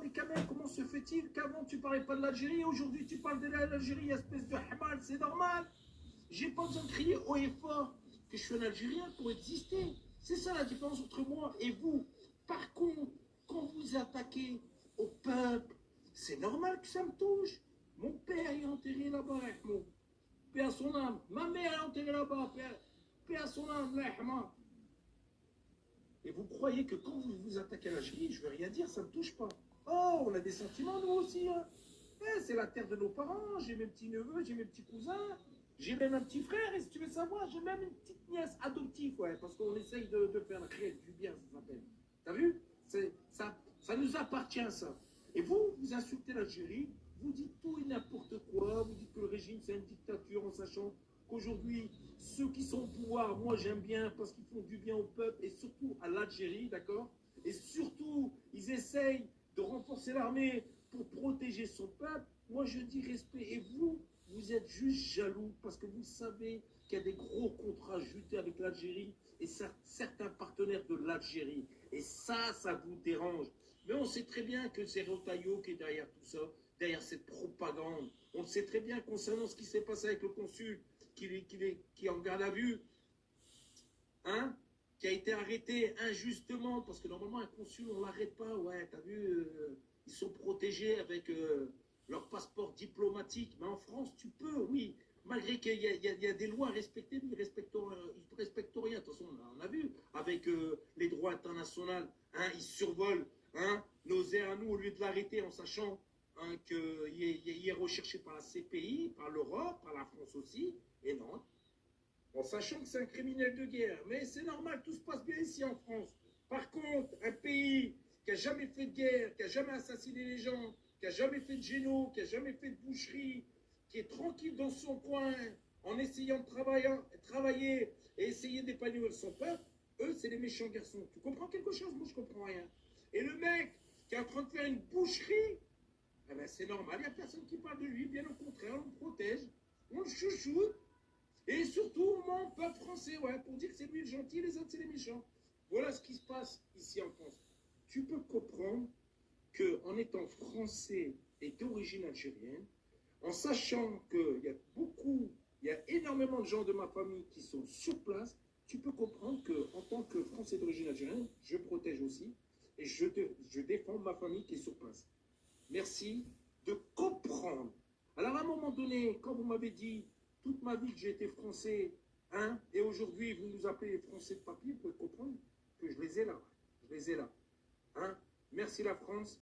mais quand même, comment se fait-il qu'avant tu parlais pas de l'Algérie, aujourd'hui tu parles de l'Algérie, espèce de hamal, c'est normal. J'ai pas besoin de crier haut et fort que je suis un Algérien pour exister. C'est ça la différence entre moi et vous. Par contre, quand vous attaquez au peuple, c'est normal que ça me touche. Mon père est enterré là-bas, mon père à son âme. Ma mère est enterrée là-bas, père à son âme, l'ahma. Et vous croyez que quand vous vous attaquez à l'Algérie, je ne veux rien dire, ça ne me touche pas. Oh, on a des sentiments, nous aussi. Hein. C'est la terre de nos parents. J'ai mes petits neveux, j'ai mes petits cousins. J'ai même un petit frère, et si tu veux savoir, j'ai même une petite nièce adoptive, ouais, parce qu'on essaye de faire du bien, ça s'appelle. T'as vu ça nous appartient, ça. Et vous insultez l'Algérie, vous dites tout et n'importe quoi, vous dites que le régime, c'est une dictature, en sachant qu'aujourd'hui, ceux qui sont au pouvoir, moi j'aime bien, parce qu'ils font du bien au peuple, et surtout à l'Algérie, d'accord. Et surtout, ils essayent de renforcer l'armée pour protéger son peuple. Moi, je dis respect. Et vous êtes juste jaloux parce que vous savez qu'il y a des gros contrats ajoutés avec l'Algérie et certains partenaires de l'Algérie. Et ça vous dérange. Mais on sait très bien que c'est Rotaillot qui est derrière tout ça, derrière cette propagande. On sait très bien concernant ce qui s'est passé avec le consul qui est en garde à vue, hein, qui a été arrêté injustement, parce que normalement un consul on l'arrête pas, ouais, t'as vu, ils sont protégés avec leur passeport diplomatique, mais en France tu peux, oui, malgré qu'il y a des lois à respecter, mais ils ne respectent rien, de toute façon on a vu, avec les droits internationaux, hein, ils survolent hein, nos airs à nous au lieu de l'arrêter en sachant hein, qu'il est recherché par la CPI, par l'Europe, par la France aussi, et non, en sachant que c'est un criminel de guerre. Mais c'est normal, tout se passe bien ici en France. Par contre, un pays qui n'a jamais fait de guerre, qui n'a jamais assassiné les gens, qui n'a jamais fait de géno, qui n'a jamais fait de boucherie, qui est tranquille dans son coin, en essayant de travailler et essayer d'épanouir son peuple, eux, c'est les méchants garçons. Tu comprends quelque chose? Moi, je comprends rien. Et le mec qui est en train de faire une boucherie, eh ben, c'est normal, il n'y a personne qui parle de lui, bien au contraire, on le protège, on le chouchoute, et surtout, mon peuple français, ouais, pour dire que c'est lui le gentil, les autres, c'est les méchants. Voilà ce qui se passe ici en France. Tu peux comprendre qu'en étant français et d'origine algérienne, en sachant il y a énormément de gens de ma famille qui sont sur place, tu peux comprendre qu'en tant que français d'origine algérienne, je protège aussi et je défends ma famille qui est sur place. Merci de comprendre. Alors à un moment donné, quand vous m'avez dit toute ma vie que j'ai été français, hein, et aujourd'hui vous nous appelez les français de papier, vous pouvez comprendre que je les ai là. Je les ai là. Hein. Merci la France.